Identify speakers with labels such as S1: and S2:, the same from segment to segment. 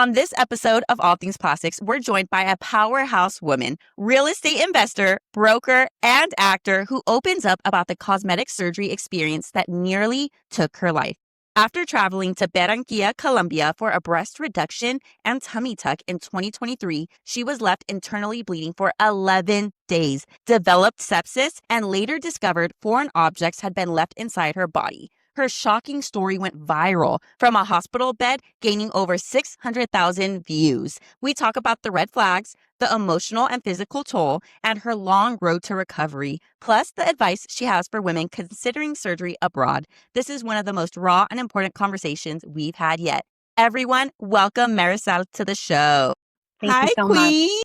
S1: On this episode of All Things Plastics, we're joined by a powerhouse woman, real estate investor, broker, and actor who opens up about the cosmetic surgery experience that nearly took her life. After traveling to Barranquilla, Colombia for a breast reduction and tummy tuck in 2023, she was left internally bleeding for 11 days, developed sepsis, and later discovered foreign objects had been left inside her body. Her shocking story went viral, from a hospital bed gaining over 600,000 views. We talk about the red flags, the emotional and physical toll, and her long road to recovery, plus the advice she has for women considering surgery abroad. This is one of the most raw and important conversations we've had yet. Everyone, welcome Marisol to the show.
S2: Thank
S1: Hi,
S2: you so
S1: Queen.
S2: much.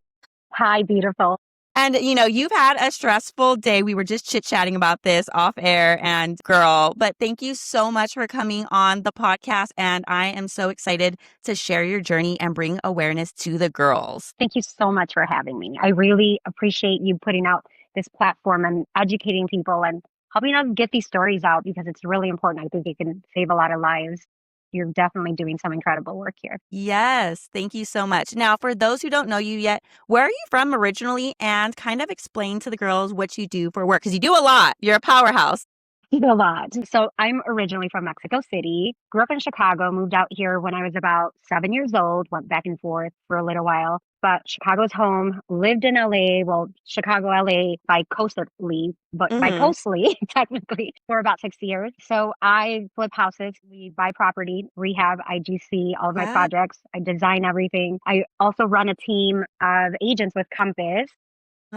S2: Hi, beautiful.
S1: And, you've had a stressful day. We were just chit-chatting about this off air and girl, but thank you so much for coming on the podcast. And I am so excited to share your journey and bring awareness to the girls.
S2: Thank you so much for having me. I really appreciate you putting out this platform and educating people and helping us get these stories out because it's really important. I think it can save a lot of lives. You're definitely doing some incredible work here.
S1: Yes, thank you so much. Now, for those who don't know you yet, where are you from originally? And kind of explain to the girls what you do for work, because you do a lot. You're a powerhouse.
S2: A lot. So I'm originally from Mexico City, grew up in Chicago, moved out here when I was about 7 years old, went back and forth for a little while, but Chicago's home, lived in LA, well, Chicago, LA bi-coastally, but bi-coastally technically for about 6 years. So I flip houses, we buy property, rehab, IGC, all of my projects. I design everything. I also run a team of agents with Compass.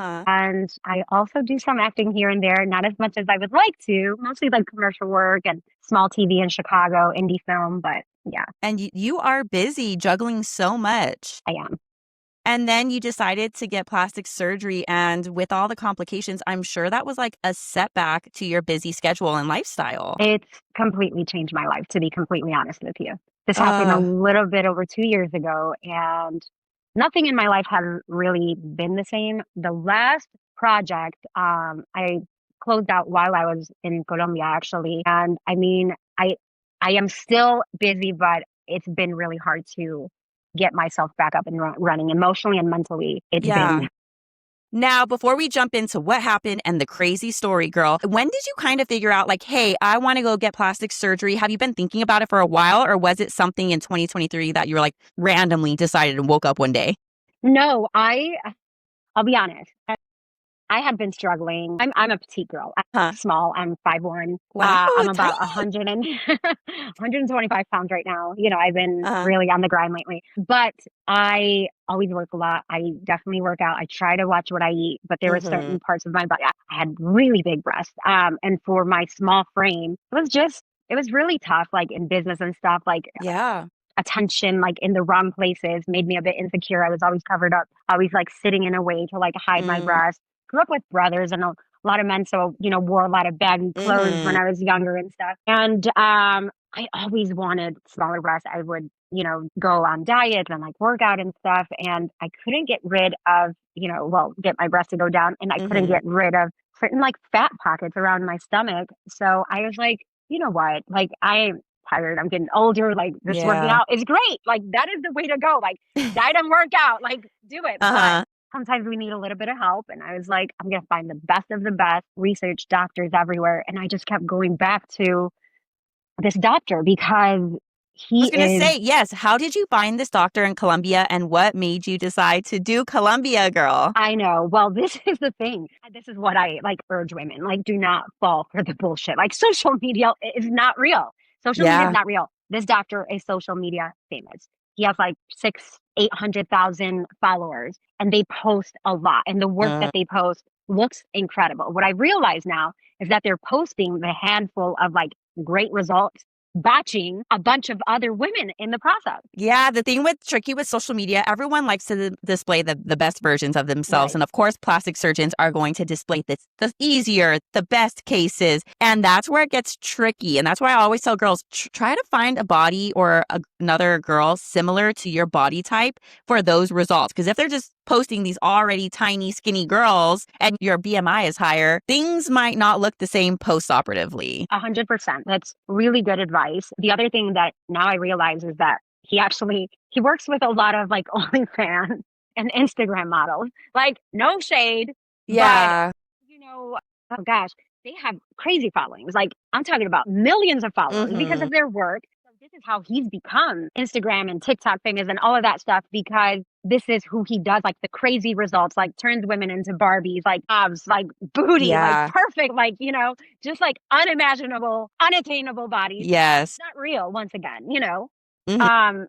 S2: And I also do some acting here and there, not as much as I would like to, mostly like commercial work and small TV in Chicago, indie film, but yeah.
S1: And you are busy juggling so much.
S2: I am.
S1: And then you decided to get plastic surgery. And with all the complications, I'm sure that was like a setback to your busy schedule and lifestyle.
S2: It's completely changed my life, to be completely honest with you. This happened a little bit over 2 years ago, and nothing in my life has really been the same. The last project I closed out while I was in Colombia, actually. And I mean, I am still busy, but it's been really hard to get myself back up and running emotionally and mentally. It's been.
S1: Now, before we jump into what happened and the crazy story, girl, when did you kind of figure out like, hey, I want to go get plastic surgery? Have you been thinking about it for a while, or was it something in 2023 that you were like randomly decided and woke up one day?
S2: No, I'll be honest. I have been struggling. I'm a petite girl. I'm small. I'm 5'1".
S1: Wow,
S2: I'm about 125 pounds right now. I've been really on the grind lately. But I always work a lot. I definitely work out. I try to watch what I eat. But there were certain parts of my body. I had really big breasts. And for my small frame, it was really tough, like in business and stuff. Like, attention like in the wrong places made me a bit insecure. I was always covered up, always like sitting in a way to like hide my breasts. Grew up with brothers and a lot of men, so wore a lot of baggy clothes when I was younger and stuff. And I always wanted smaller breasts. I would go on diets and like work out and stuff, and I couldn't get rid of get my breasts to go down, and I couldn't get rid of certain like fat pockets around my stomach. So I was like, you know what, like I'm tired, I'm getting older, like this working out is great, like that is the way to go, like diet and work out, like do it. But sometimes we need a little bit of help, and I was like, I'm gonna find the best of the best, research doctors everywhere, and I just kept going back to this doctor because
S1: I was gonna say, yes, how did you find this doctor in Colombia, and what made you decide to do Colombia, girl?
S2: I know. Well, this is the thing. This is what I like urge women, like do not fall for the bullshit. Like social media is not real. Social media is not real. This doctor is social media famous. He has like 800,000 followers, and they post a lot. And the work that they post looks incredible. What I realize now is that they're posting the handful of like great results, batching a bunch of other women in the process.
S1: Yeah, the thing with tricky with social media, everyone likes to display the best versions of themselves. Right. And of course, plastic surgeons are going to display the easier, the best cases. And that's where it gets tricky. And that's why I always tell girls, try to find a body or another girl similar to your body type for those results. Because if they're just posting these already tiny, skinny girls and your BMI is higher, things might not look the same post-operatively.
S2: 100%. That's really good advice. The other thing that now I realize is that he actually he works with a lot of like OnlyFans and Instagram models. Like, no shade, but
S1: Yeah.
S2: oh gosh, they have crazy followings. Like, I'm talking about millions of followers because
S1: Mm-hmm.
S2: of their work. So this is how he's become Instagram and TikTok famous and all of that stuff because this is who he does, like the crazy results, like turns women into Barbies, like abs, like booty, like
S1: Yeah.
S2: perfect, like, just like unimaginable, unattainable bodies.
S1: Yes.
S2: Not real, once again, you know?
S1: Mhm.
S2: Um,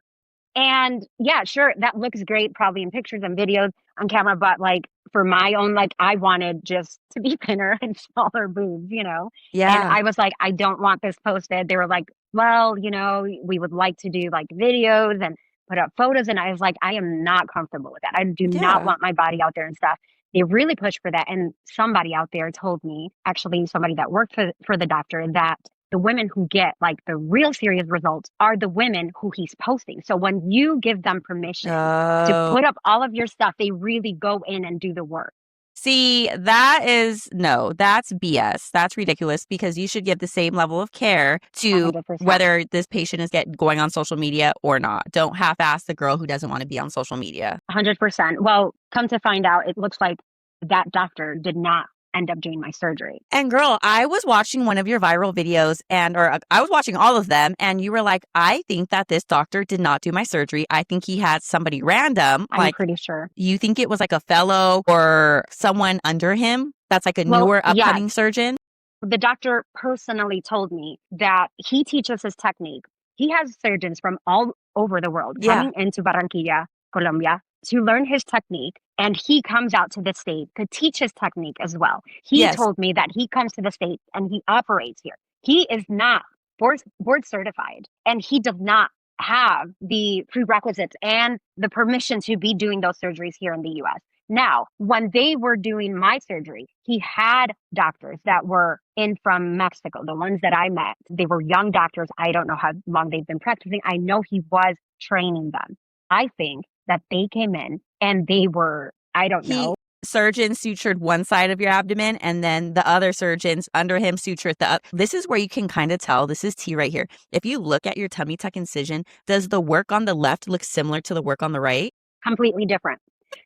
S2: and yeah, sure, that looks great probably in pictures and videos on camera, but like for my own, like I wanted just to be thinner and smaller boobs, you know? And
S1: Yeah.
S2: I was like, I don't want this posted. They were like, well, we would like to do like videos and put up photos. And I was like, I am not comfortable with that. I do not
S1: Yeah.
S2: want my body out there and stuff. They really pushed for that. And somebody out there told me, actually, somebody that worked for the doctor, that the women who get like the real serious results are the women who he's posting. So when you give them permission to
S1: Oh.
S2: put up all of your stuff, they really go in and do the work.
S1: See, that's BS. That's ridiculous because you should give the same level of care to
S2: 100%.
S1: whether this patient is going on social media or not. Don't half-ass the girl who doesn't want to be on social media.
S2: 100%. Well, come to find out, it looks like that doctor did not end up doing my surgery.
S1: And girl, I was watching one of your viral videos I was watching all of them and you were like, I think that this doctor did not do my surgery. I think he had somebody random.
S2: I'm
S1: Like,
S2: pretty sure.
S1: you think it was like a fellow or someone under him that's like a
S2: Well,
S1: newer
S2: yes.
S1: upcoming surgeon?
S2: The doctor personally told me that he teaches his technique. He has surgeons from all over the world
S1: Yeah.
S2: coming into Barranquilla, Colombia, to learn his technique. And he comes out to the state to teach his technique as well. He
S1: Yes.
S2: told me that he comes to the States and he operates here. He is not board certified and he does not have the prerequisites and the permission to be doing those surgeries here in the US. Now, when they were doing my surgery, he had doctors that were in from Mexico, the ones that I met. They were young doctors. I don't know how long they've been practicing. I know he was training them. I think that they came in and they were, I don't know.
S1: Surgeon sutured one side of your abdomen and then the other surgeons under him sutured the other. This is where you can kind of tell. This is tea right here. If you look at your tummy tuck incision, does the work on the left look similar to the work on the right?
S2: Completely different.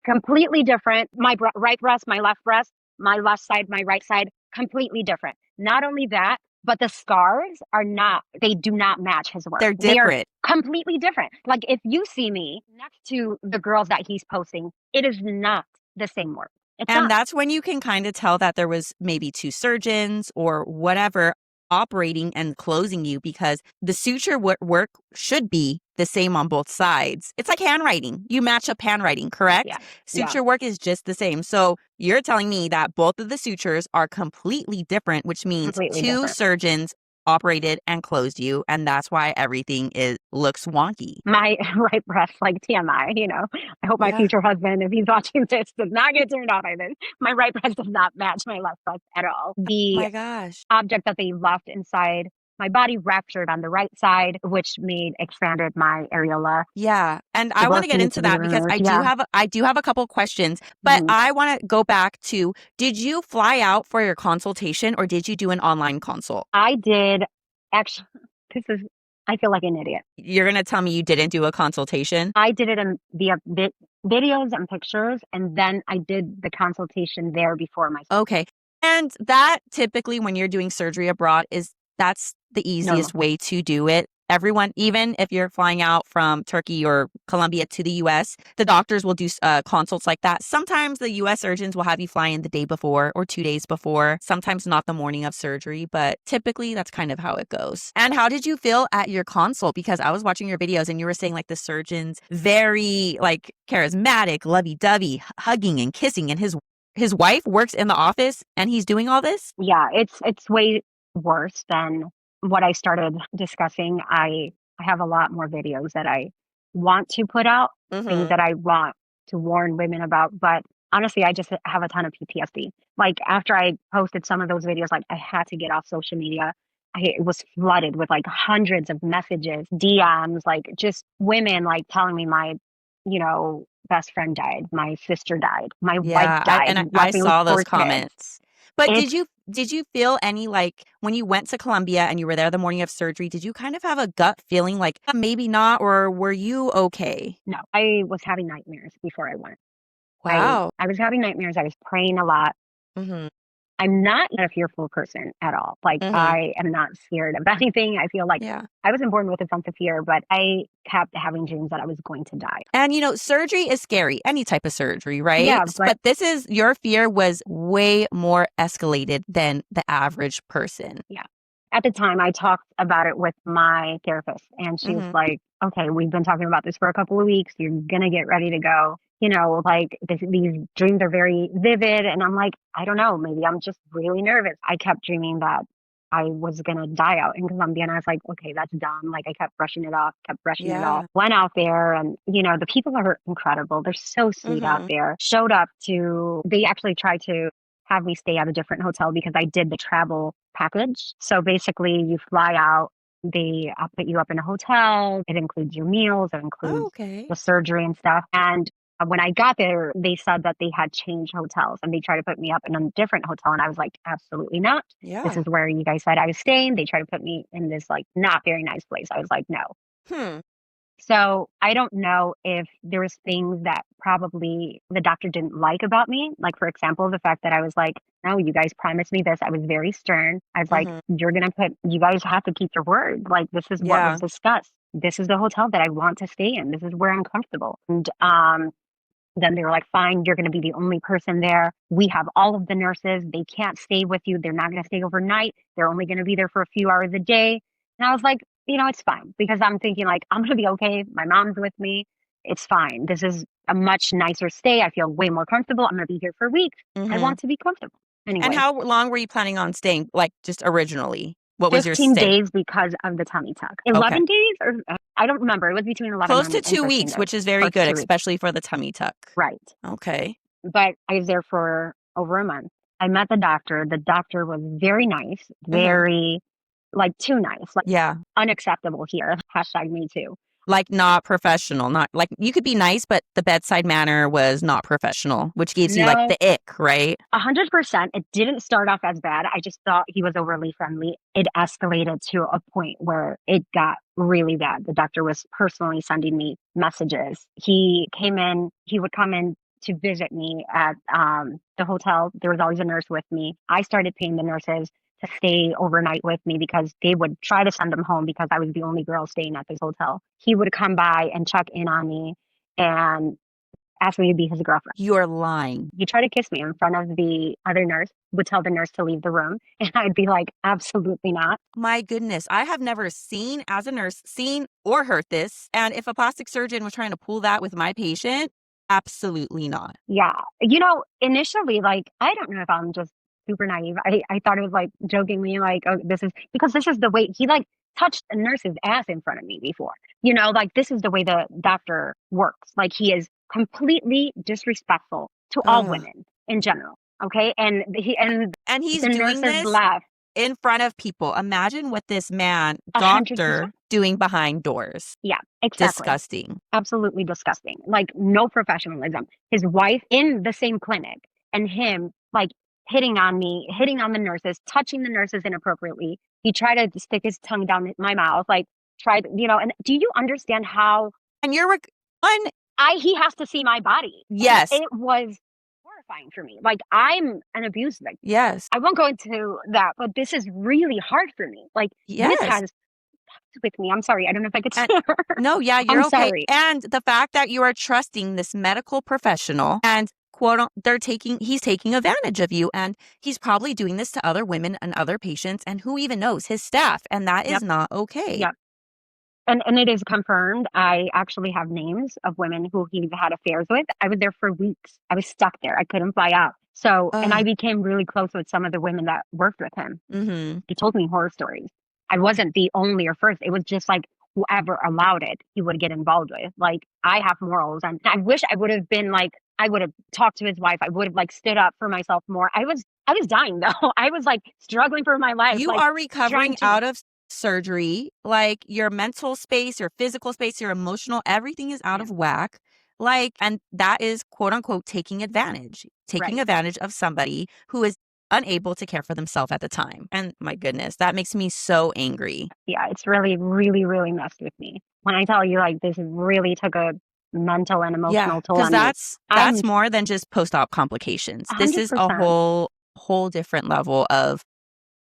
S2: Completely different. My right breast, my left side, my right side, completely different. Not only that, but the scars they do not match his work.
S1: They're different.
S2: They are completely different. Like if you see me next to the girls that he's posting, it is not the same work.
S1: And that's when you can kind of tell that there was maybe two surgeons or whatever operating and closing you because the suture work should be the same on both sides. It's like handwriting. You match up handwriting, correct?
S2: Yeah.
S1: Suture work is just the same. So you're telling me that both of the sutures are completely different, which means two surgeons operated and closed you, and that's why everything looks wonky.
S2: My right breast, like TMI, I hope my future husband, if he's watching this, does not get turned off by this. My right breast does not match my left breast at all. The
S1: my gosh.
S2: object that they left inside my body ruptured on the right side, which expanded my areola.
S1: Yeah. And I want to get into that because I do have a couple questions, but I want to go back to, did you fly out for your consultation or did you do an online consult?
S2: I did. Actually, I feel like an idiot.
S1: You're going to tell me you didn't do a consultation?
S2: I did it in via videos and pictures, and then I did the consultation there before my surgery.
S1: Okay. And that typically when you're doing surgery abroad that's the easiest way to do it. Everyone, even if you're flying out from Turkey or Colombia to the U.S., the doctors will do consults like that. Sometimes the U.S. surgeons will have you fly in the day before or 2 days before, sometimes not the morning of surgery, but typically that's kind of how it goes. And how did you feel at your consult? Because I was watching your videos and you were saying like the surgeon's very like charismatic, lovey-dovey, hugging and kissing, and his wife works in the office and he's doing all this?
S2: Yeah, it's way worse than what I started discussing. I have a lot more videos that I want to put out, things that I want to warn women about. But honestly, I just have a ton of PTSD. Like after I posted some of those videos, like I had to get off social media. It was flooded with like hundreds of messages, DMs, like just women like telling me my, best friend died, my sister died, my wife died.
S1: And I saw those comments. But did you Did you feel any, like, when you went to Colombia and you were there the morning of surgery, did you kind of have a gut feeling like, maybe not, or were you okay?
S2: No, I was having nightmares before I went.
S1: Wow.
S2: I was having nightmares. I was praying a lot.
S1: Mhm.
S2: I'm not a fearful person at all. Like,
S1: Mhm.
S2: I am not scared of anything. I feel like
S1: Yeah.
S2: I wasn't born with a sense of fear, but I kept having dreams that I was going to die.
S1: And, surgery is scary, any type of surgery, right?
S2: Yeah, but
S1: But your fear was way more escalated than the average person.
S2: yeah. At the time, I talked about it with my therapist, and she was
S1: Mhm.
S2: like, okay, we've been talking about this for a couple of weeks. You're going to get ready to go. Like these dreams are very vivid. And I'm like, I don't know. Maybe I'm just really nervous. I kept dreaming that I was going to die out in Colombia. And I was like, okay, that's dumb. Like, I kept brushing it off, kept brushing it off.
S1: Yeah.
S2: Went out there, and, the people are incredible. They're so sweet out
S1: Mhm.
S2: there. They actually tried to have me stay at a different hotel because I did the travel package. So basically, you fly out, they put you up in a hotel. It includes your meals, it
S1: Oh,
S2: includes
S1: okay.
S2: the surgery and stuff. And when I got there, they said that they had changed hotels and they tried to put me up in a different hotel. And I was like, absolutely not. This
S1: Yeah.
S2: is where you guys said I was staying. They tried to put me in this like not very nice place. I was like, no.
S1: Hmm.
S2: So I don't know if there was things that probably the doctor didn't like about me. Like, for example, the fact that I was like, no, you guys promised me this. I was very stern. I was like,
S1: Mhm.
S2: you guys have to keep your word. Like, this is what was
S1: Yeah.
S2: discussed. This is the hotel that I want to stay in. This is where I'm comfortable. And then they were like, fine, you're going to be the only person there. We have all of the nurses. They can't stay with you. They're not going to stay overnight. They're only going to be there for a few hours a day. And I was like, it's fine because I'm thinking like, I'm going to be okay. My mom's with me. It's fine. This is a much nicer stay. I feel way more comfortable. I'm going to be here for weeks. I
S1: Mhm.
S2: want to be comfortable.
S1: And
S2: Anyway,
S1: how long were you planning on staying, like, just originally? What was your
S2: 15
S1: stay?
S2: days because of the tummy tuck.
S1: Okay.
S2: 11 days or I don't remember. It was between 11
S1: Close to
S2: and
S1: 2
S2: 13
S1: weeks,
S2: days.
S1: which is very
S2: Close to
S1: good,
S2: 2 weeks.
S1: especially for the tummy tuck.
S2: Right.
S1: Okay.
S2: But I was there for over a month. I met the doctor. The doctor was very nice,
S1: Mhm.
S2: very like too nice, like
S1: Yeah.
S2: unacceptable here. Hashtag me too.
S1: Like, not professional, not like you could be nice, but the bedside manner was not professional, which gives you, like,
S2: No,
S1: the ick, right?
S2: 100%. It didn't start off as bad. I just thought he was overly friendly. It escalated to a point where it got really bad. The doctor was personally sending me messages. He would come in to visit me at the hotel. There was always a nurse with me. I started paying the nurses to stay overnight with me because they would try to send them home because I was the only girl staying at this hotel. He would come by and check in on me and ask me to be his girlfriend.
S1: You're lying.
S2: He tried to kiss me in front of the other nurse, would tell the nurse to leave the room. And I'd be like, absolutely not.
S1: My goodness, I have never as a nurse, seen or heard this. And if a plastic surgeon was trying to pull that with my patient, absolutely not.
S2: Yeah. Initially, like, I don't know if I'm just super naive. I thought it was like jokingly like, oh, this is the way he like touched a nurse's ass in front of me before. Like this is the way the doctor works. Like he is completely disrespectful to all
S1: Ugh.
S2: women in general. Okay. And
S1: And he's
S2: the
S1: doing
S2: nurses
S1: this
S2: laugh.
S1: in front of people. Imagine what this man,
S2: 100%.
S1: doctor, doing behind doors.
S2: Yeah, exactly.
S1: Disgusting.
S2: Absolutely disgusting. Like no professionalism. His wife in the same clinic and him like hitting on me, hitting on the nurses, touching the nurses inappropriately. He tried to stick his tongue down my mouth, like and do you understand how
S1: And you're one.
S2: he has to see my body? And
S1: Yes.
S2: it was horrifying for me. Like I'm an abuse victim.
S1: Yes.
S2: I won't go into that, but this is really hard for me. Like this
S1: Yes.
S2: has with me. I'm sorry. I don't know if I could
S1: And
S2: swear.
S1: no, yeah,
S2: I'm
S1: you're okay.
S2: sorry.
S1: And the fact that you are trusting this medical professional and he's taking advantage of you, and he's probably doing this to other women and other patients, and who even knows, his staff, and that is
S2: Yep.
S1: not okay.
S2: Yep. And it is confirmed. I actually have names of women who he's had affairs with. I was there for weeks. I was stuck there. I couldn't fly out. So, and I became really close with some of the women that worked with him.
S1: Mm-hmm.
S2: He told me horror stories. I wasn't the only or first. It was just like whoever allowed it, he would get involved with. Like I have morals, and I wish I would have been like I would have talked to his wife. I would have like stood up for myself more. I was dying though. I was like struggling for my life.
S1: You
S2: Like
S1: are recovering
S2: to
S1: out of surgery. Like, your mental space, your physical space, your emotional, everything is out
S2: yeah,
S1: of whack. Like, and that is, quote unquote, taking advantage
S2: right.
S1: of somebody who is unable to care for themselves at the time. And my goodness, that makes me so angry.
S2: Yeah, it's really, really, really messed with me. When I tell you, like, this really took a mental and emotional toll
S1: because
S2: on me.
S1: that's more than just post-op complications. This is a
S2: 100%
S1: whole different level of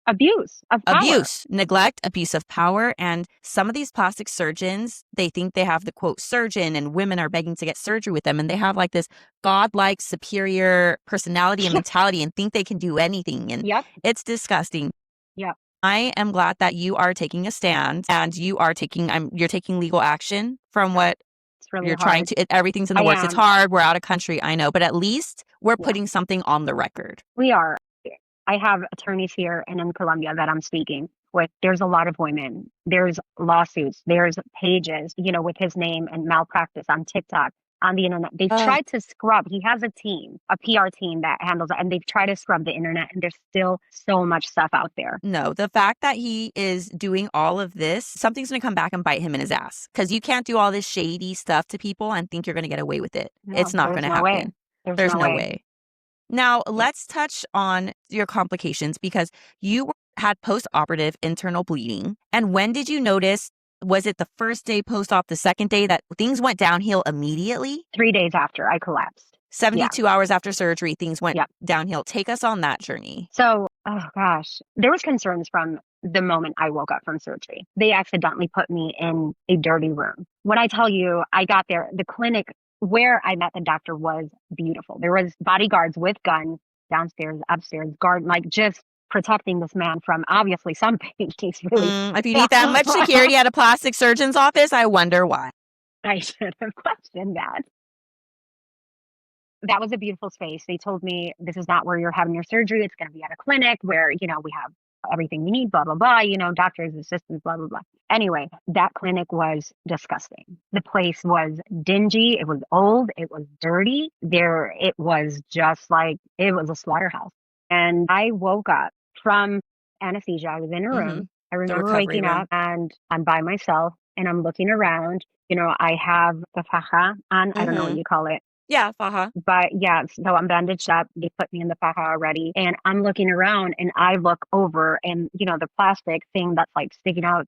S2: abuse of power.
S1: abuse, neglect, abuse of power. And some of these plastic surgeons, they think they have the quote surgeon, and women are begging to get surgery with them. And they have like this godlike superior personality and mentality and think they can do anything. And
S2: Yep.
S1: it's disgusting.
S2: Yep.
S1: I am glad that you are taking a stand and you're taking legal action from what
S2: It's really
S1: you're
S2: hard.
S1: trying to. Everything's in the works. It's hard. We're out of country. I know. But at least we're putting something on the record.
S2: We are. I have attorneys here and in Colombia that I'm speaking with. There's a lot of women. There's lawsuits. There's pages, with his name and malpractice on TikTok, on the internet. They've tried to scrub. He has a team, a PR team that handles it, and they've tried to scrub the internet, and there's still so much stuff out there.
S1: No, the fact that he is doing all of this, something's going to come back and bite him in his ass, because you can't do all this shady stuff to people and think you're going to get away with it. No, it's not going to happen.
S2: Way.
S1: There's no way. Now, let's touch on your complications, because you had post-operative internal bleeding. And when did you notice? Was it the first day post-op, the second day, that things went downhill immediately?
S2: 3 days after I collapsed.
S1: 72 hours after surgery, things went downhill. Take us on that journey.
S2: So, oh gosh, there was concerns from the moment I woke up from surgery. They accidentally put me in a dirty room. When I tell you, I got there, the clinic where I met the doctor was beautiful. There was bodyguards with guns downstairs, upstairs, guard, like just protecting this man from obviously something. He's really.
S1: If you need that much security at a plastic surgeon's office, I wonder why.
S2: I should have questioned that. That was a beautiful space. They told me, this is not where you're having your surgery. It's going to be at a clinic where, we have everything you need, blah, blah, blah, doctors, assistants, blah, blah, blah. Anyway, that clinic was disgusting. The place was dingy. It was old. It was dirty. It was just like, it was a slaughterhouse. And I woke up from anesthesia. I was in a room. I remember waking up and I'm by myself and I'm looking around. I have the faja on. I don't know what you call it.
S1: Yeah, faja.
S2: But yeah, so I'm bandaged up. They put me in the faja already. And I'm looking around and I look over and, the plastic thing that's like sticking out,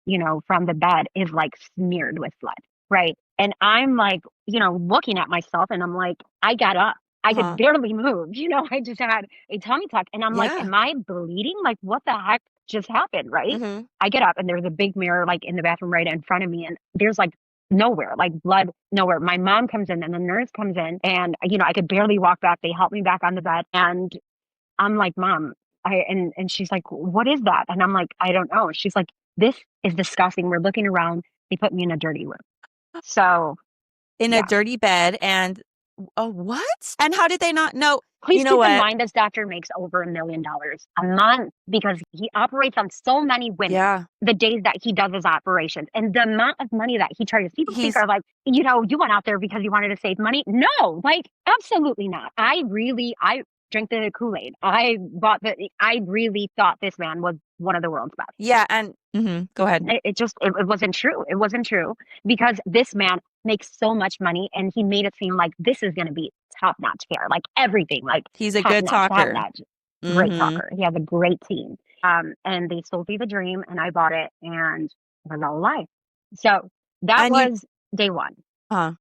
S2: from the bed is like smeared with blood. Right. And I'm like, looking at myself and I'm like, I got up. I could barely move. I just had a tummy tuck and I'm like, am I bleeding? Like, what the heck just happened? Right. I get up and there's a big mirror like in the bathroom right in front of me. And there's like nowhere, like blood nowhere. My mom comes in and the nurse comes in and, I could barely walk back. They helped me back on the bed and I'm like, Mom, and she's like, what is that? And I'm like, I don't know. She's like, this is disgusting. We're looking around. They put me in a dirty room. So
S1: in a dirty bed and what? And how did they not know?
S2: Please keep in mind this doctor makes over $1 million a month because he operates on so many women.
S1: Yeah.
S2: The days that he does his operations and the amount of money that he charges. People think are like, you went out there because you wanted to save money. No, like absolutely not. I drank the Kool-Aid. I really thought this man was one of the world's best.
S1: Yeah. And go ahead.
S2: It wasn't true. It wasn't true because this man makes so much money and he made it seem like this is going to be top-notch care, like everything. Like
S1: he's a good talker.
S2: Great talker. He has a great team. And they sold me the dream and I bought it and it was all a lie. So that was day one. Yeah.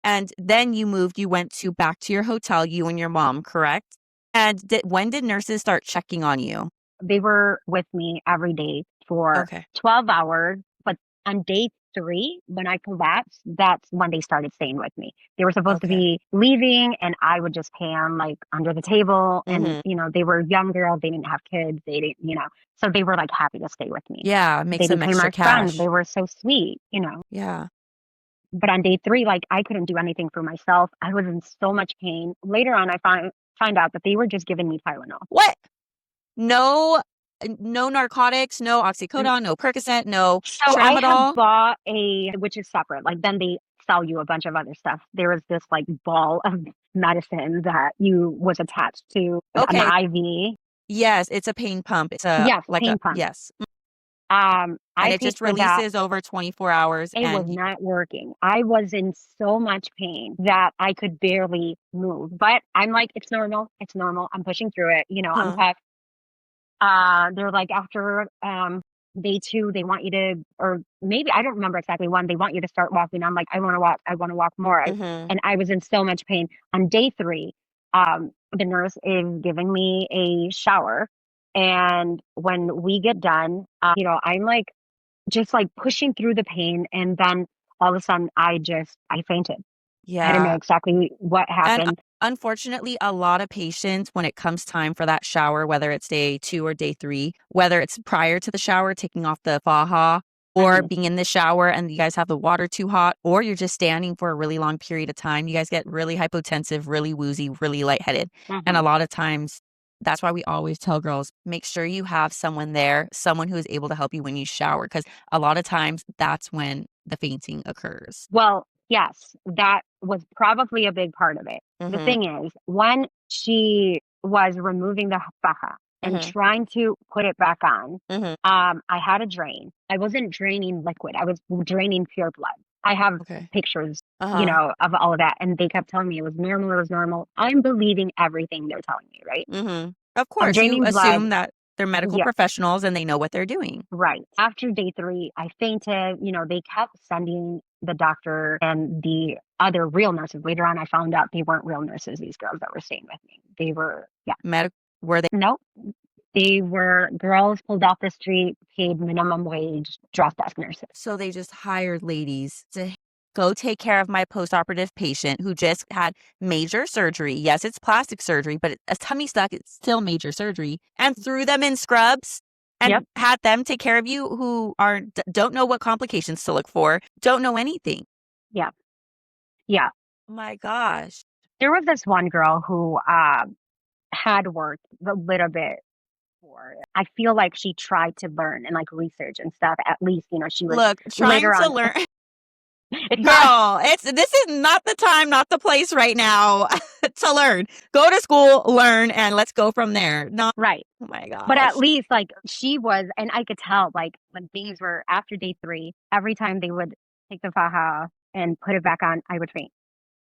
S1: And then you went back to your hotel, you and your mom, correct? And when did nurses start checking on you?
S2: They were with me every day for 12 hours. But on day 3, when I collapsed, that's when they started staying with me. They were supposed to be leaving and I would just pay them like under the table. And, they were young girls. They didn't have kids. They didn't, so they were like happy to stay with me.
S1: Yeah. Make some extra cash.
S2: Friends. They were so sweet,
S1: Yeah.
S2: But on day 3, like I couldn't do anything for myself. I was in so much pain. Later on, I find out that they were just giving me Tylenol.
S1: What? No narcotics, no oxycodone, no Percocet, no
S2: so
S1: tramadol.
S2: I have bought which is separate. Like then they sell you a bunch of other stuff. There was this like ball of medicine that was attached to an IV.
S1: Yes, it's a pain pump. It's a pain pump. Yes. And
S2: I
S1: it
S2: paid
S1: just
S2: for that.
S1: releases over 24 hours
S2: It was
S1: and
S2: not working. I was in so much pain that I could barely move. But I'm like, it's normal. It's normal. I'm pushing through it. I'm
S1: huh.
S2: tough. They're like after day two, they want you to, or maybe I don't remember exactly when they want you to start walking. I'm like, I want to walk. I want to walk more.
S1: Mhm.
S2: And I was in so much pain. On day three, the nurse is giving me a shower, and when we get done, I'm like just like pushing through the pain, and then all of a sudden, I fainted. I don't know
S1: Yeah.
S2: exactly what
S1: And
S2: happened.
S1: unfortunately, a lot of patients, when it comes time for that shower, whether it's day 2 or day 3, whether it's prior to the shower, taking off the faja, or
S2: Hmm.
S1: being in the shower and you guys have the water too hot, or you're just standing for a really long period of time, you guys get really hypotensive, really woozy, really lightheaded. And a
S2: Hmm.
S1: lot of times, that's why we always tell girls, make sure you have someone there, someone who is able to help you when you shower, because a lot of times that's when the fainting occurs.
S2: Well, yes, that was probably a big part of it. The
S1: Mhm.
S2: thing is, when she was removing the faja and
S1: Mhm.
S2: trying to put it back on,
S1: Mhm.
S2: I had a drain. I wasn't draining liquid. I was draining pure blood. I have
S1: Okay.
S2: pictures,
S1: Uh-huh.
S2: of all of that, and they kept telling me it was normal. It was normal. I'm believing everything they're telling me, right?
S1: Mhm. Of
S2: I'm
S1: course, you
S2: draining blood.
S1: assume that they're medical
S2: Yeah.
S1: professionals and they know what they're doing.
S2: Right. After day three, I fainted. They kept sending the doctor and the other real nurses. Later on, I found out they weren't real nurses, these girls that were staying with me. They were, yeah.
S1: Medic were they
S2: Nope. They were girls pulled off the street, paid minimum wage, dress desk nurses.
S1: so they just hired ladies to go take care of my postoperative patient who just had major surgery. Yes, it's plastic surgery, but a tummy stuck is still major surgery, and threw them in scrubs
S2: Yep.
S1: and had them take care of you who don't know what complications to look for, don't know anything.
S2: Yeah. Yeah.
S1: Oh my gosh.
S2: There was this one girl who had worked a little bit for. I feel like she tried to learn and like research and stuff. At least, she was
S1: Look, trying
S2: later
S1: to
S2: on.
S1: learn
S2: It's not
S1: girl, this is not the time, not the place right now to learn. Go to school, learn, and let's go from there. Not
S2: right.
S1: oh my
S2: But at
S1: gosh.
S2: least, like, she was, and I could tell, like, when things were after day three, every time they would take the faja and put it back on, I would faint.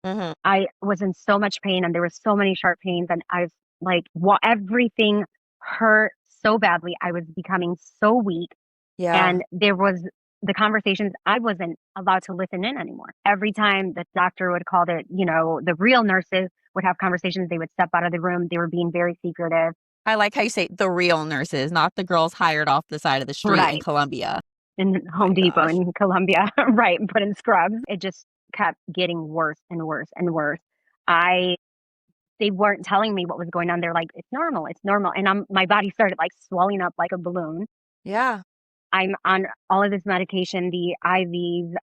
S1: Mhm.
S2: I was in so much pain, and there were so many sharp pains, and I was like, everything hurt so badly. I was becoming so weak,
S1: Yeah.
S2: and there was the conversations I wasn't allowed to listen in anymore. Every time the doctor would call the real nurses would have conversations, they would step out of the room. They were being very secretive.
S1: I like how you say the real nurses, not the girls hired off the side of the street in
S2: Right.
S1: Colombia.
S2: In
S1: Oh
S2: Home
S1: my
S2: Depot
S1: gosh.
S2: in Colombia, right, and put in scrubs. It just kept getting worse and worse and worse. I They weren't telling me what was going on. They're like, it's normal, it's normal. And my body started like swelling up like a balloon.
S1: Yeah.
S2: I'm on all of this medication. The IVs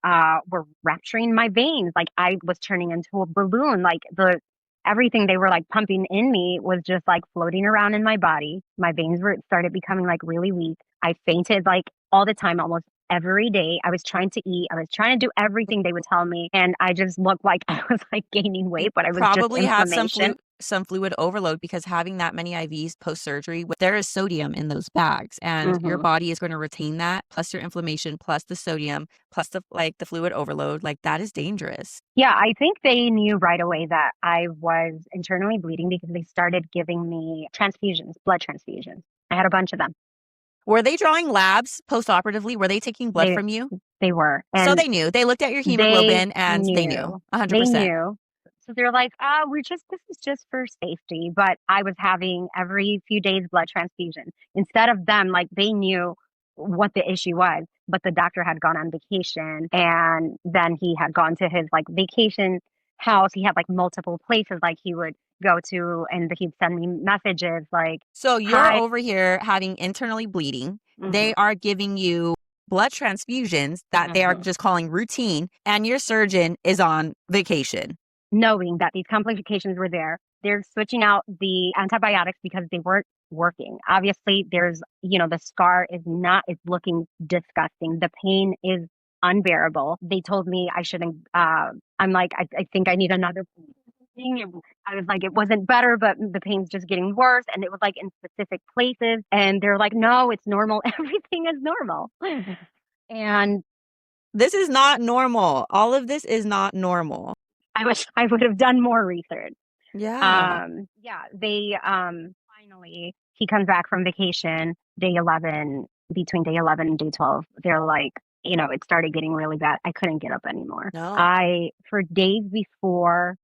S2: were rupturing my veins. Like I was turning into a balloon. Like everything they were like pumping in me was just like floating around in my body. My veins were started becoming like really weak. I fainted like all the time, almost every day. I was trying to eat. I was trying to do everything they would tell me, and I just looked like I was like gaining
S1: You
S2: weight, but I was just
S1: probably had
S2: inflammation.
S1: some fluid overload because having that many IVs post surgery, there is sodium in those bags, and your
S2: Hmm.
S1: body is going to retain that plus your inflammation plus the sodium plus the fluid overload. Like that is dangerous.
S2: Yeah, I think they knew right away that I was internally bleeding because they started giving me transfusions, blood transfusions. I had a bunch of them.
S1: Were they drawing labs post operatively? Were they taking blood
S2: They
S1: from you?
S2: they were,
S1: So
S2: and
S1: they knew. They looked at your
S2: they
S1: hemoglobin and they knew
S2: knew. They
S1: 100%.
S2: knew. So they're like, this is just for safety. But I was having every few days blood transfusion. Instead of them, like they knew what the issue was, but the doctor had gone on vacation and then he had gone to his like vacation house. He had like multiple places like he would go to, and he'd send me messages like,
S1: So you're
S2: hi.
S1: over here having internally bleeding.
S2: Hmm.
S1: They are giving you blood transfusions that they are
S2: Hmm.
S1: just calling routine, and your surgeon is on vacation.
S2: Knowing that these complications were there. They're switching out the antibiotics because they weren't working. Obviously, the scar is looking disgusting. The pain is unbearable. They told me I shouldn't, I'm like, I think I need another. I was like, it wasn't better, but the pain's just getting worse. And it was like in specific places. And they're like, no, it's normal. Everything is normal. And
S1: this is not normal. All of this is not normal.
S2: I wish I would have done more research.
S1: Yeah.
S2: Yeah, they finally he comes back from vacation day 11, between day 11 and day 12. They're like, it started getting really bad. I couldn't get up anymore.
S1: No.
S2: For days before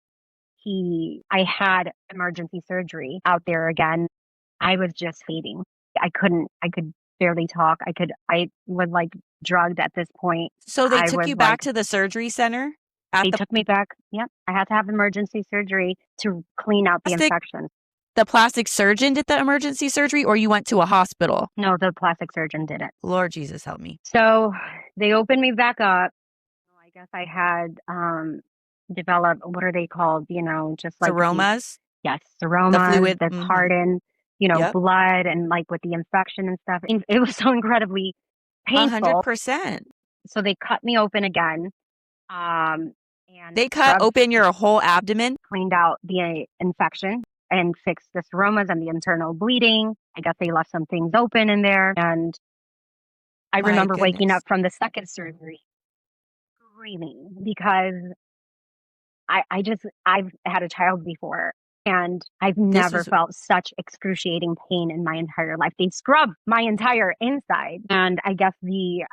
S2: I had emergency surgery out there again, I was just fading. I could barely talk. I was like drugged at this point.
S1: So they
S2: I
S1: took
S2: was
S1: you back
S2: like,
S1: to the surgery center?
S2: they took me back. Yep. I had to have emergency surgery to clean out the infections.
S1: The plastic surgeon did the emergency surgery, or you went to a hospital?
S2: No, the plastic surgeon did it.
S1: Lord Jesus, help me.
S2: So they opened me back up. I guess I had developed, what are they called? Just like
S1: Seromas?
S2: Yes, seromas,
S1: the fluid,
S2: that's hardened, blood, and like with the infection and stuff. It was so incredibly painful.
S1: 100%.
S2: So they cut me open again. And
S1: they cut open your whole abdomen,
S2: cleaned out the infection and fixed the seromas and the internal bleeding. I guess they left some things open in there. And I remember waking up from the second surgery screaming because I've had a child before and I've never felt such excruciating pain in my entire life. They scrubbed my entire inside. And I guess the,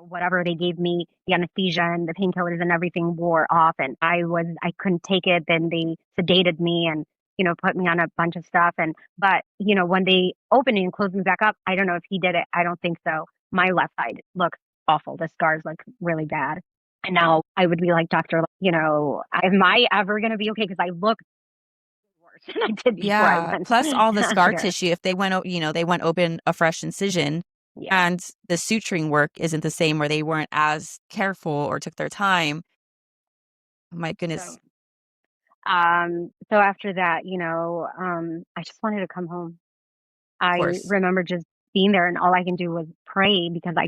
S2: whatever they gave me, the anesthesia and the painkillers and everything wore off. And I couldn't take it. Then they sedated me and, put me on a bunch of stuff. But when they opened it and closed me back up, I don't know if he did it. I don't think so. My left side looks awful. The scars look really bad. And now I would be like, doctor, am I ever going to be okay? Because I look worse than I did before I went.
S1: Plus all the scar tissue. If they went, they went open a fresh incision, and the suturing work isn't the same, or they weren't as careful or took their time. My goodness.
S2: So after that, I just wanted to come home. I remember just being there, and all I can do was pray because I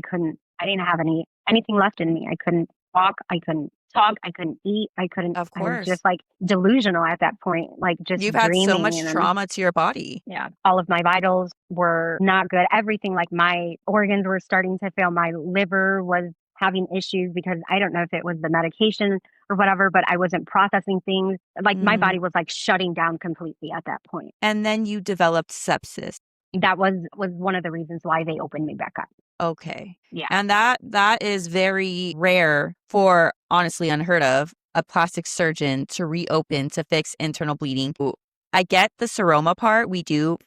S2: didn't have anything left in me. I couldn't walk. I couldn't talk. I couldn't eat. I was just like delusional at that point. Like just
S1: you've had so much trauma to your body.
S2: Yeah. All of my vitals were not good. Everything, like my organs were starting to fail. My liver was having issues because I don't know if it was the medication or whatever, but I wasn't processing things. Like my body was like shutting down completely at that point.
S1: And then you developed sepsis.
S2: That was one of the reasons why they opened me back up.
S1: Okay.
S2: Yeah.
S1: And that is very rare, for honestly unheard of, a plastic surgeon to reopen to fix internal bleeding. I get the seroma part. We do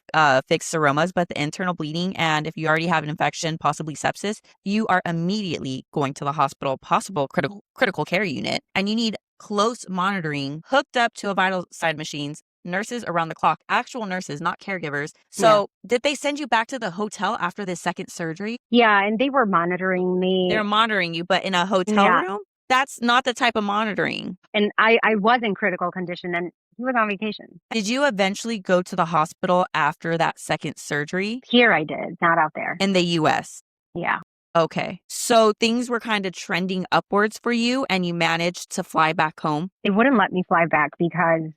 S1: fix seromas, but the internal bleeding, and if you already have an infection, possibly sepsis, you are immediately going to the hospital, possible critical care unit, and you need close monitoring, hooked up to a vital sign machines, nurses around the clock, actual nurses, not caregivers. So did they send you back to the hotel after the second surgery?
S2: Yeah, and they were monitoring me.
S1: They were monitoring you, but in a hotel room? That's not the type of monitoring.
S2: And I was in critical condition, and he was on vacation.
S1: Did you eventually go to the hospital after that second surgery?
S2: Here I did, not out there.
S1: In the U.S.?
S2: Yeah.
S1: Okay. So things were kind of trending upwards for you, and you managed to fly back home?
S2: They wouldn't let me fly back because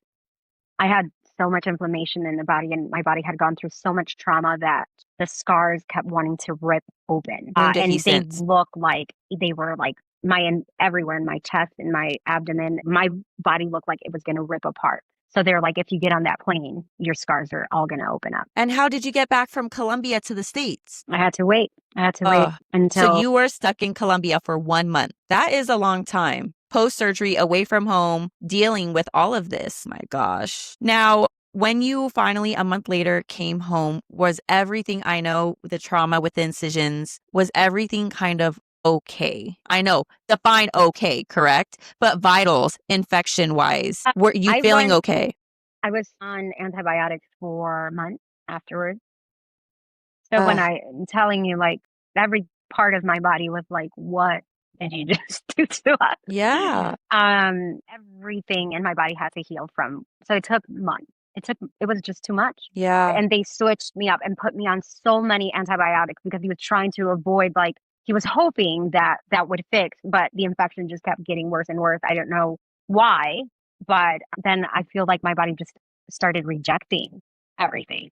S2: I had so much inflammation in the body, and my body had gone through so much trauma that the scars kept wanting to rip open. And they looked like they were like everywhere in my chest, in my abdomen. My body looked like it was going to rip apart. So they're like, if you get on that plane, your scars are all going to open up.
S1: And how did you get back from Colombia to the States?
S2: I had to wait. Until...
S1: So you were stuck in Colombia for 1 month. That is a long time. Post-surgery, away from home, dealing with all of this. My gosh. Now, when you finally, a month later, came home, was everything, I know, the trauma with the incisions, was everything kind of okay? I know, define okay, correct? But vitals, infection-wise, were you feeling okay?
S2: I was on antibiotics for months afterwards. So when I'm telling you, like, every part of my body was like, what did you just do to us?
S1: Yeah.
S2: Everything in my body had to heal from. So it took months. It was just too much.
S1: Yeah.
S2: And they switched me up and put me on so many antibiotics because he was trying to avoid, like, he was hoping that would fix, but the infection just kept getting worse and worse. I don't know why. But then I feel like my body just started rejecting everything.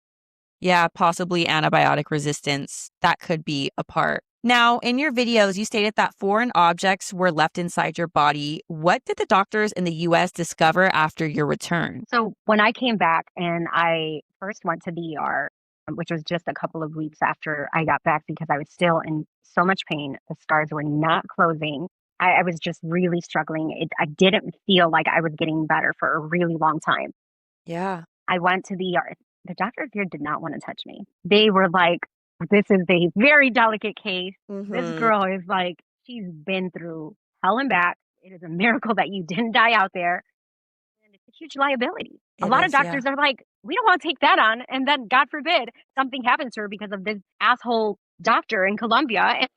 S1: Yeah, possibly antibiotic resistance. That could be a part. Now, in your videos, you stated that foreign objects were left inside your body. What did the doctors in the US discover after your return?
S2: So when I came back and I first went to the ER, which was just a couple of weeks after I got back because I was still in so much pain, the scars were not closing. I was just really struggling. I didn't feel like I was getting better for a really long time.
S1: Yeah.
S2: I went to the ER. The doctors here did not want to touch me. They were like, this is a very delicate case. This
S1: Mm-hmm.
S2: girl is like, she's been through hell and back. It is a miracle that you didn't die out there. And it's a huge liability. A
S1: It
S2: lot of
S1: is, yeah.
S2: doctors are like, we don't want to take that on. And then, God forbid, something happens to her because of this asshole doctor in Colombia. And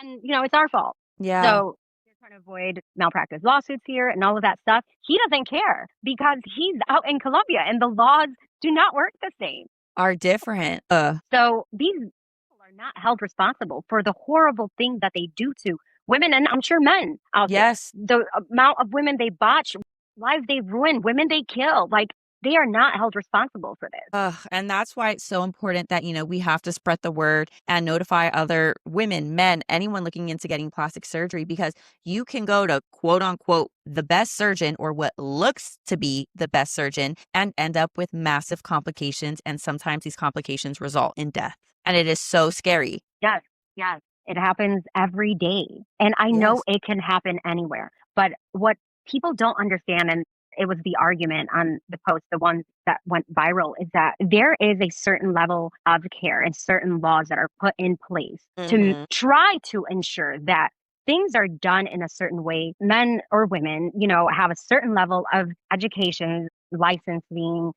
S2: then, it's our fault.
S1: Yeah.
S2: So they're trying to avoid malpractice lawsuits here and all of that stuff. He doesn't care because he's out in Colombia and the laws do not work the same.
S1: Are different.
S2: So these people are not held responsible for the horrible thing that they do to women and I'm sure men out there.
S1: Yes.
S2: The amount of women they botch, lives they ruin, women they kill, like they are not held responsible for this.
S1: And that's why it's so important that, we have to spread the word and notify other women, men, anyone looking into getting plastic surgery, because you can go to quote unquote the best surgeon or what looks to be the best surgeon and end up with massive complications. And sometimes these complications result in death. And it is so scary.
S2: Yes, yes. It happens every day. And I know
S1: Yes.
S2: it can happen anywhere. But what people don't understand, and it was the argument on the post, the ones that went viral, is that there is a certain level of care and certain laws that are put in place to
S1: Mm-hmm.
S2: try to ensure that things are done in a certain way. Men or women, have a certain level of education, licensing,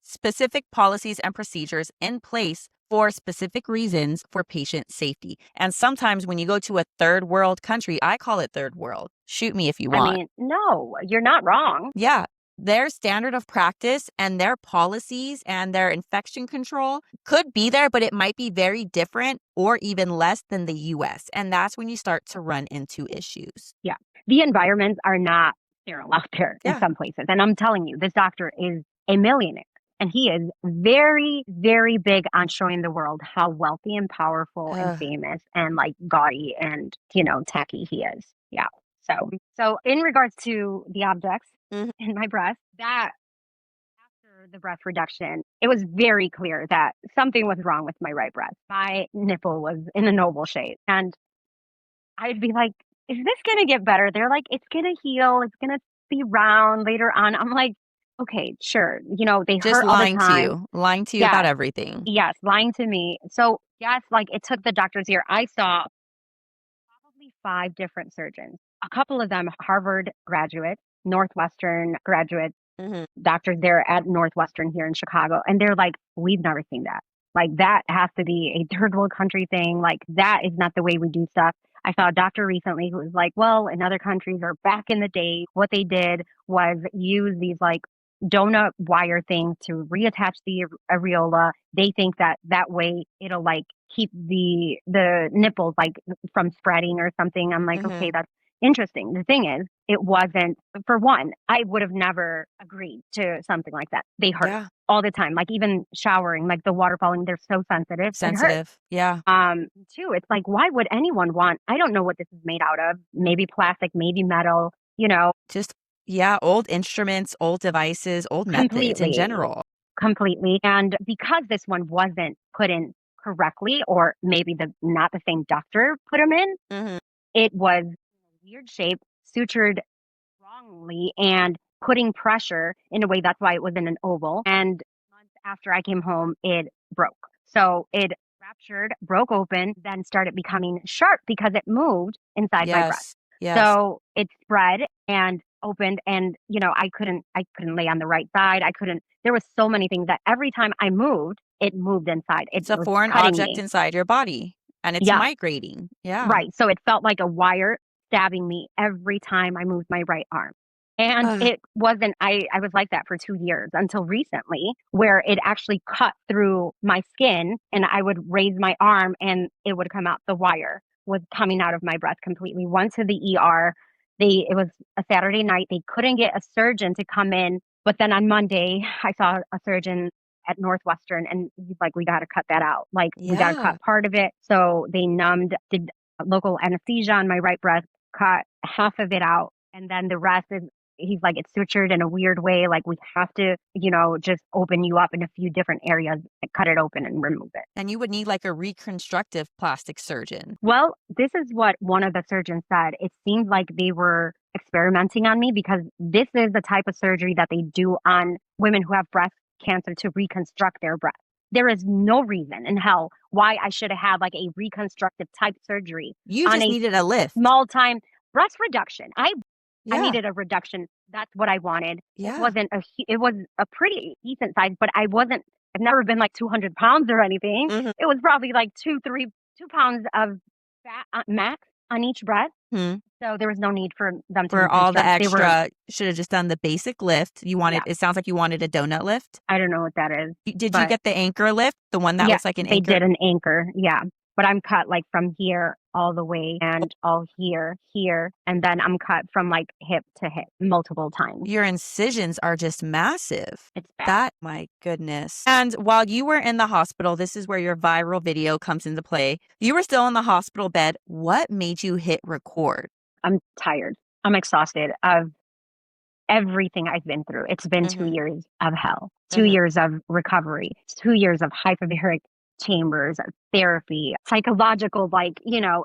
S1: Specific policies and procedures in place for specific reasons for patient safety. And sometimes when you go to a third world country, I call it third world. Shoot me if you
S2: I
S1: want.
S2: mean, no, you're not wrong.
S1: Yeah. Their standard of practice and their policies and their infection control could be there, but it might be very different or even less than the US. And that's when you start to run into issues.
S2: Yeah. The environments are not sterile out there in
S1: Yeah.
S2: some places. And I'm telling you, this doctor is a millionaire. And he is very, very big on showing the world how wealthy and powerful and
S1: Ugh.
S2: famous and like gaudy and, tacky he is. Yeah. So in regards to the objects
S1: Mhm.
S2: in my breast, that after the breast reduction, it was very clear that something was wrong with my right breast. My nipple was in an oval shape. And I'd be like, "Is this gonna get better?" They're like, "It's gonna heal. It's gonna be round later on." I'm like, "Okay, sure." They
S1: Just
S2: hurt all the
S1: lying to you about
S2: Yes,
S1: everything.
S2: yes, lying to me. So, yes, like, it took the doctors here. I saw probably 5 different surgeons. A couple of them Harvard graduates, Northwestern graduates,
S1: Mhm.
S2: doctors there at Northwestern here in Chicago, and they're like, "We've never seen that. Like, that has to be a third world country thing. Like, that is not the way we do stuff." I saw a doctor recently who was like, "Well, in other countries or back in the day, what they did was use these like donut wire things to reattach the areola. They think that that way it'll like keep the nipples like from spreading or something." I'm like, "Okay,
S1: Mhm.
S2: that's interesting." The thing is, it wasn't, for one, I would have never agreed to something like that. They hurt
S1: Yeah.
S2: all the time. Like even showering, like the water falling, they're so sensitive. It hurts.
S1: Sensitive. Yeah.
S2: Two, it's like, why would anyone want, I don't know what this is made out of. Maybe plastic, maybe metal,
S1: Just, yeah, old instruments, old devices, old methods in
S2: completely,
S1: general.
S2: completely. And because this one wasn't put in correctly, or maybe not the same doctor put them in,
S1: Mhm.
S2: it was in a weird shape, sutured wrongly and putting pressure in a way. That's why it was in an oval. And months after I came home, it broke. So it ruptured, broke open, then started becoming sharp because it moved inside my breast.
S1: Yes. Yes.
S2: So it spread and opened and I couldn't lay on the right side. There was so many things that every time I moved, it moved inside. It
S1: It's a
S2: was
S1: foreign
S2: cutting
S1: object
S2: me.
S1: inside your body and it's
S2: Yeah,
S1: migrating. Yeah.
S2: right. So it felt like a wire stabbing me every time I moved my right arm. And
S1: Ugh.
S2: it wasn't, I was like that for 2 years until recently, where it actually cut through my skin and I would raise my arm and it would come out. The wire was coming out of my breast completely. Went to the ER. It was a Saturday night. They couldn't get a surgeon to come in. But then on Monday, I saw a surgeon at Northwestern and he's like, we got to cut that out. Like, we got to
S1: Yeah.
S2: cut part of it. So they did local anesthesia on my right breast, cut half of it out. And then the rest is, he's like, it's sutured in a weird way. Like, we have to, just open you up in a few different areas and cut it open and remove it.
S1: And you would need like a reconstructive plastic surgeon.
S2: Well, this is what one of the surgeons said. It seemed like they were experimenting on me because this is the type of surgery that they do on women who have breast cancer to reconstruct their breast. There is no reason in hell why I should have had like a reconstructive type surgery.
S1: You just needed a lift.
S2: Small time breast reduction. I
S1: Yeah.
S2: needed a reduction. That's what I wanted.
S1: Yeah.
S2: It was a pretty decent size, but I've never been like 200 pounds or anything.
S1: Mhm.
S2: It was probably like 2 pounds of fat max on each breast.
S1: Hmm.
S2: So there was no need for them to
S1: For all the
S2: reconstruct.
S1: extra, should have just done the basic lift. It sounds like you wanted a donut lift.
S2: I don't know what that is.
S1: Did you get the anchor lift? The one that was like an
S2: They
S1: anchor?
S2: did an anchor. Yeah. But I'm cut like from here all the way and all here, and then I'm cut from like hip to hip multiple times.
S1: Your incisions are just massive.
S2: It's bad.
S1: My goodness. And while you were in the hospital, this is where your viral video comes into play. You were still in the hospital bed. What made you hit record?
S2: I'm tired. I'm exhausted of everything I've been through. It's been 2 years of hell, 2 years of recovery, 2 years of hyperbaric chambers, therapy, psychological,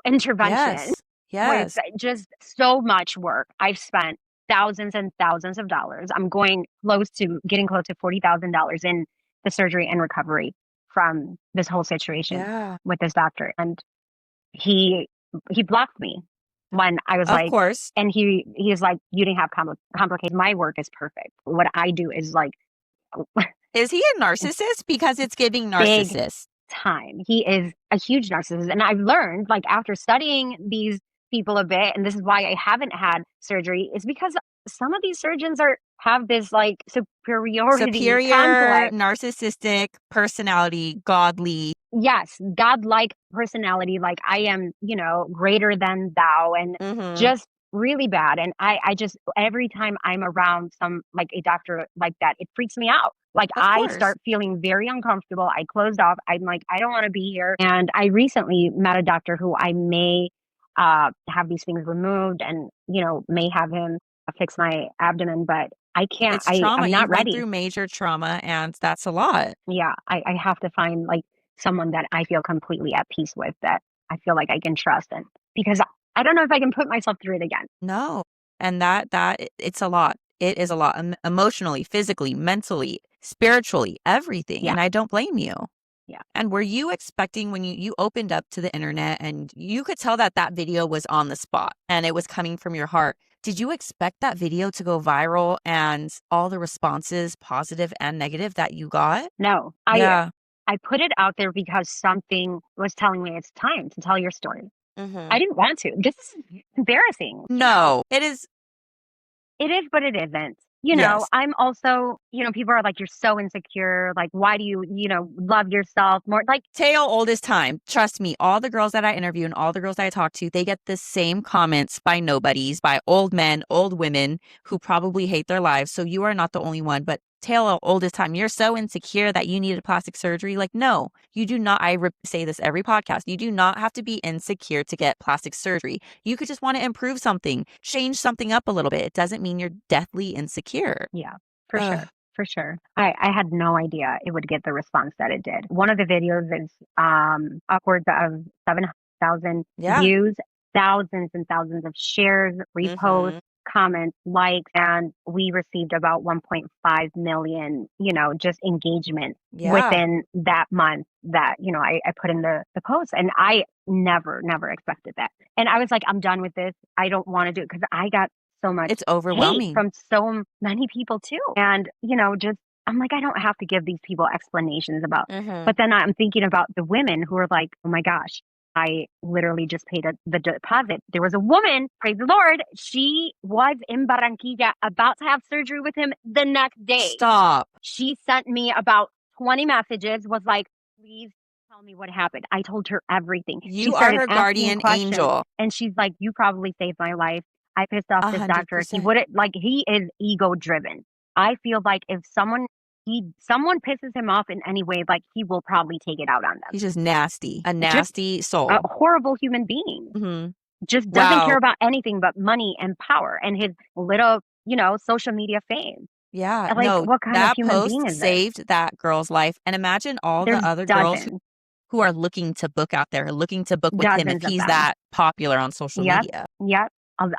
S2: intervention.
S1: Yes.
S2: It's just so much work. I've spent thousands and thousands of dollars. I'm getting close to $40,000 in the surgery and recovery from this whole situation with this doctor. And he blocked me when I was
S1: Of course.
S2: and he's like, you didn't have complications. My work is perfect. What I do is like.
S1: Is he a narcissist? Because it's giving narcissist.
S2: Time. He is a huge narcissist. And I've learned, like, after studying these people a bit, and this is why I haven't had surgery, is because some of these surgeons have this like superior complex.
S1: Narcissistic personality, godly.
S2: Yes, godlike personality, like I am, greater than thou, and just really bad. And I just, every time I'm around a doctor like that, it freaks me out. Like, I start feeling very uncomfortable. I closed off. I'm like, I don't want to be here. And I recently met a doctor who I may have these things removed and, may have him fix my abdomen, but I can't.
S1: It's trauma.
S2: I'm not ready.
S1: Went through major trauma, and that's a lot.
S2: Yeah, I have to find like someone that I feel completely at peace with, that I feel like I can trust, and because I don't know if I can put myself through it again.
S1: No, and that it's a lot. It is a lot, emotionally, physically, mentally, spiritually, everything.
S2: Yeah.
S1: And I don't blame you.
S2: Yeah.
S1: And were you expecting, when you opened up to the internet and you could tell that video was on the spot and it was coming from your heart, did you expect that video to go viral and all the responses, positive and negative, that you got?
S2: No. I put it out there because something was telling me it's time to tell your story. I didn't want to. This is embarrassing.
S1: No, it is.
S2: It is, but it isn't.
S1: Yes.
S2: I'm also, people are like, you're so insecure. Like, why do you, love yourself more? Like,
S1: tale old as time. Trust me, all the girls that I interview and all the girls that I talk to, they get the same comments by nobodies, by old men, old women who probably hate their lives. So you are not the only one, but tale old as time. You're so insecure that you needed plastic surgery. Like, no, you do not. I say this every podcast. You do not have to be insecure to get plastic surgery. You could just want to improve something, change something up a little bit. It doesn't mean you're deathly insecure.
S2: Yeah, for sure. For sure. I had no idea it would get the response that it did. One of the videos is upwards of 7,000 views, thousands and thousands of shares, reposts, comments, likes, and we received about 1.5 million, just engagement within that month that, I put in the post. And I never expected that. And I was like, I'm done with this. I don't want to do it, because I got so much.
S1: It's overwhelming
S2: hate from so many people too. And, I'm like, I don't have to give these people explanations about, but then I'm thinking about the women who are like, oh my gosh, I literally just paid the deposit. There was a woman, praise the Lord, she was in Barranquilla about to have surgery with him the next day.
S1: Stop.
S2: She sent me about 20 messages, was like, please tell me what happened. I told her everything.
S1: You are her guardian angel.
S2: And she's like, you probably saved my life. I pissed off
S1: a
S2: this
S1: hundred
S2: doctor. He
S1: percent.
S2: wouldn't like he is ego driven. I feel like if someone pisses him off in any way, like he will probably take it out on them.
S1: He's just nasty, a
S2: Just
S1: nasty
S2: a
S1: soul.
S2: horrible human being.
S1: Hmm.
S2: Just doesn't care
S1: Wow.
S2: about anything but money and power and his little, social media fame.
S1: Yeah.
S2: Like,
S1: No,
S2: what kind of
S1: that
S2: human being
S1: post
S2: is this?
S1: saved that girl's life. And imagine all the
S2: There's
S1: other girls
S2: dozens,
S1: who are looking to book out there, looking to book with him if
S2: dozens of
S1: he's
S2: them.
S1: that popular on social
S2: Yep,
S1: media.
S2: yep.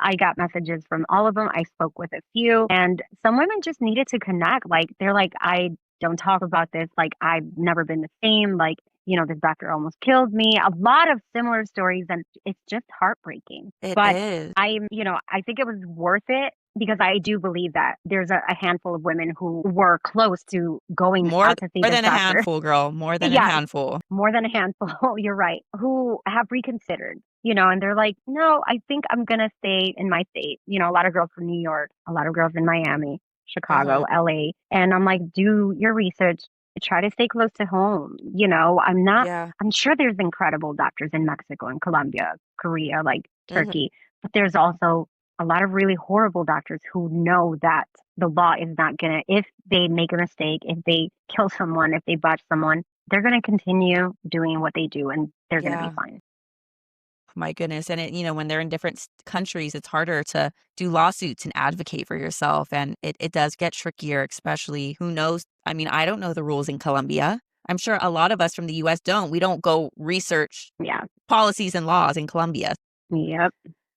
S2: I got messages from all of them. I spoke with a few, and some women just needed to connect. Like, they're like, I don't talk about this. Like, I've never been the same. Like, this doctor almost killed me. A lot of similar stories, and it's just heartbreaking.
S1: It
S2: But
S1: is.
S2: I think it was worth it because I do believe that there's a handful of women who were close to going
S1: More,
S2: out to see
S1: more
S2: this
S1: than a
S2: doctor.
S1: handful, girl. More than a
S2: Yes,
S1: handful.
S2: more than a handful. You're right. Who have reconsidered, and they're like, no, I think I'm going to stay in my state. A lot of girls from New York, a lot of girls in Miami, Chicago,
S1: Hmm.
S2: LA. And I'm like, do your research. Try to stay close to home.
S1: Yeah.
S2: I'm sure there's incredible doctors in Mexico and Colombia, Korea, like
S1: Hmm.
S2: Turkey, but there's also a lot of really horrible doctors who know that the law is not going to, if they make a mistake, if they kill someone, if they botch someone, they're going to continue doing what they do and they're going to be
S1: Yeah.
S2: fine.
S1: My goodness. And when they're in different countries, it's harder to do lawsuits and advocate for yourself. And it does get trickier, especially who knows? I mean, I don't know the rules in Colombia. I'm sure a lot of us from the US don't. We don't go research
S2: Yeah.
S1: policies and laws in Colombia.
S2: Yep.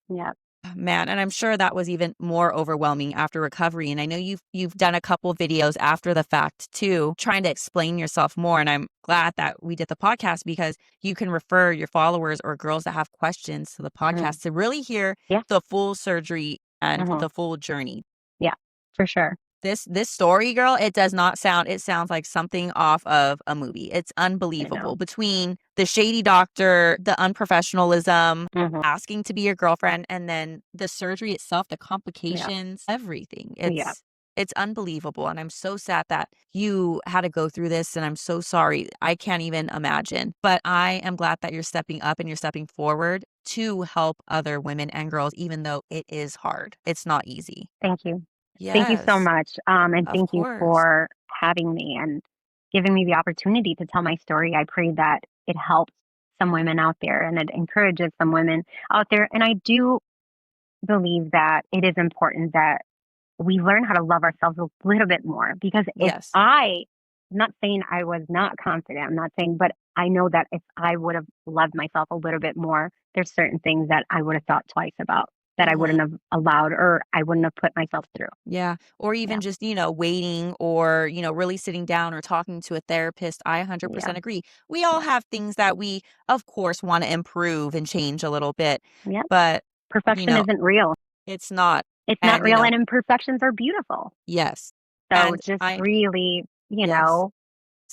S2: Yep.
S1: Man, and I'm sure that was even more overwhelming after recovery. And I know you've done a couple videos after the fact too, trying to explain yourself more. And I'm glad that we did the podcast because you can refer your followers or girls that have questions to the
S2: Mm.
S1: podcast to really hear
S2: Yeah.
S1: the full surgery and
S2: Hmm.
S1: the full journey.
S2: Yeah, for sure.
S1: This story, girl, it sounds like something off of a movie. It's
S2: I
S1: unbelievable.
S2: know.
S1: Between the shady doctor, the unprofessionalism,
S2: Hmm.
S1: asking to be your girlfriend, and then the surgery itself, the
S2: Yeah.
S1: complications, everything.
S2: Yeah.
S1: It's unbelievable. And I'm so sad that you had to go through this. And I'm so sorry. I can't even imagine. But I am glad that you're stepping up and you're stepping forward to help other women and girls, even though it is hard. It's not easy.
S2: Thank you. Thank you so
S1: Yes,
S2: much. And
S1: of
S2: thank you
S1: course.
S2: for having me and giving me the opportunity to tell my story. I pray that it helps some women out there and it encourages some women out there. And I do believe that it is important that we learn how to love ourselves a little bit more because
S1: Yes.
S2: I'm not saying I was not confident, I'm not saying, but I know that if I would have loved myself a little bit more, there's certain things that I would have thought twice about that I
S1: Hmm.
S2: wouldn't have allowed or I wouldn't have put myself through.
S1: Yeah. Or
S2: Yeah.
S1: even just, waiting or, really sitting down or talking to a therapist. I
S2: Yeah.
S1: 100% agree. We all
S2: Yeah.
S1: have things that we, of course, want to improve and change a little bit,
S2: Yeah.
S1: but, you
S2: Perfection
S1: know,
S2: isn't real.
S1: it's not.
S2: It's not
S1: And,
S2: real and imperfections are beautiful.
S1: yes.
S2: So
S1: And
S2: just really,
S1: yes.
S2: yeah.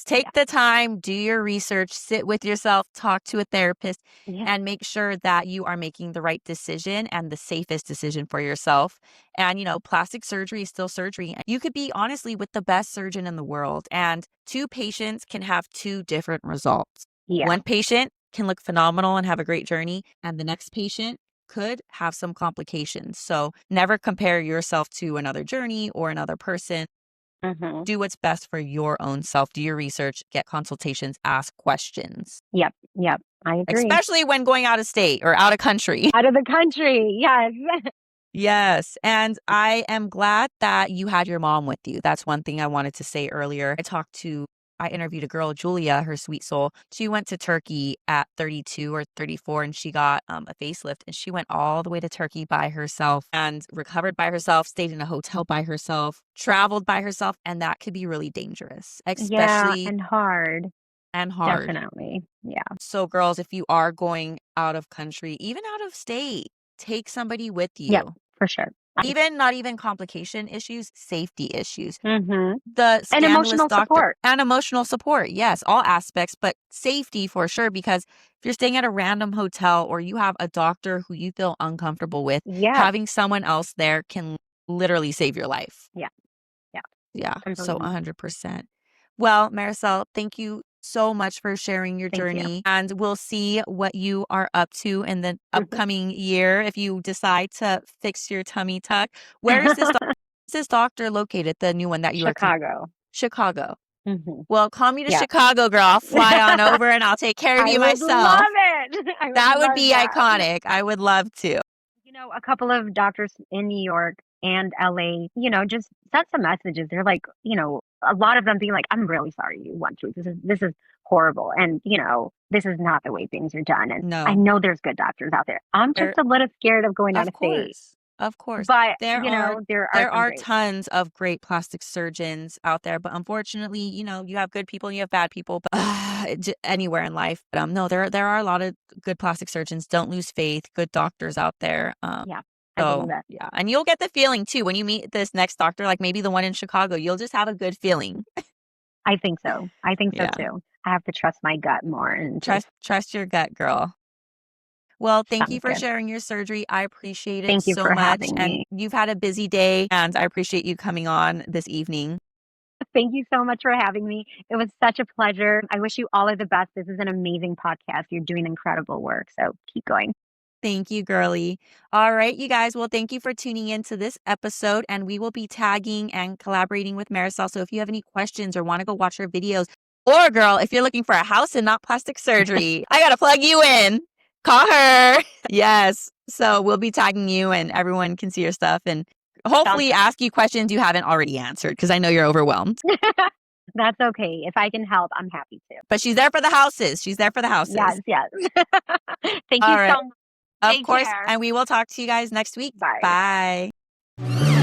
S1: Take the time, do your research, sit with yourself, talk to a therapist,
S2: Yeah.
S1: and make sure that you are making the right decision and the safest decision for yourself. And, plastic surgery is still surgery. You could be honestly with the best surgeon in the world, and two patients can have two different results.
S2: Yeah.
S1: One patient can look phenomenal and have a great journey, and the next patient could have some complications. So never compare yourself to another journey or another person.
S2: Hmm.
S1: Do what's best for your own self. Do your research, get consultations, ask questions,
S2: Yep. Yep. I agree.
S1: especially when going out of state or out of country.
S2: Out of the country. Yes.
S1: Yes. And I am glad that you had your mom with you. That's one thing I wanted to say earlier. I interviewed a girl, Julia, her sweet soul. She went to Turkey at 32 or 34 and she got a facelift and she went all the way to Turkey by herself and recovered by herself, stayed in a hotel by herself, traveled by herself. And that could be really dangerous,
S2: Yeah.
S1: especially
S2: And hard.
S1: and hard.
S2: Definitely. Yeah.
S1: So, girls, if you are going out of country, even out of state, take somebody with
S2: Yep.
S1: you.
S2: For sure.
S1: Even not even complication issues, safety issues.
S2: Mm-hmm.
S1: The
S2: And
S1: scandalous
S2: emotional
S1: doctor
S2: support.
S1: and emotional support. Yes, all aspects, but safety for sure. Because if you're staying at a random hotel or you have a doctor who you feel uncomfortable with,
S2: Yeah.
S1: having someone else there can literally save your life.
S2: Yeah. Yeah.
S1: Yeah, so
S2: Completely.
S1: 100%. Well, Marisol, thank you so much for sharing your journey. And we'll see what you are up to in the upcoming year if you decide to fix your tummy tuck. Where is this doctor located, the new one that you
S2: Chicago.
S1: Chicago. Well, call me to Chicago, girl. I'll fly on over and I'll take care of you myself.
S2: I would love it.
S1: That would be iconic. I would love to.
S2: You know, a couple of doctors in New York and LA, you know, just sent some messages. They're like, you know, a lot of them being like, I'm really sorry you went through this is horrible. And, you know, this is not the way things are done. And I know there's good doctors out there. I'm just a little scared of going out of state.
S1: Of course.
S2: But,
S1: there are tons of great plastic surgeons out there. But unfortunately, you know, you have good people and you have bad people anywhere in life. But no, there are a lot of good plastic surgeons. Don't lose faith. Good doctors out there.
S2: I believe that.
S1: Yeah. And you'll get the feeling too when you meet this next doctor, like maybe the one in Chicago, you'll just have a good feeling.
S2: I think so. I think so too. I have to trust my gut more and
S1: trust your gut, girl. Well, thank you for sharing your surgery. I appreciate it so much.
S2: Thank you for having me.
S1: And you've had a busy day, and I appreciate you coming on this evening.
S2: Thank you so much for having me. It was such a pleasure. I wish you all of the best. This is an amazing podcast. You're doing incredible work, so keep going.
S1: Thank you, girly. All right, you guys. Well, thank you for tuning in to this episode, and we will be tagging and collaborating with Marisol. So if you have any questions or want to go watch her videos, or girl, if you're looking for a house and not plastic surgery, I got to plug you in. Call her. Yes. So we'll be tagging you and everyone can see your stuff and hopefully ask you questions you haven't already answered because I know you're overwhelmed.
S2: That's okay. If I can help, I'm happy to.
S1: But she's there for the houses.
S2: Yes. Thank you so much.
S1: Of course. And we will talk to you guys next week.
S2: Bye.
S1: Bye.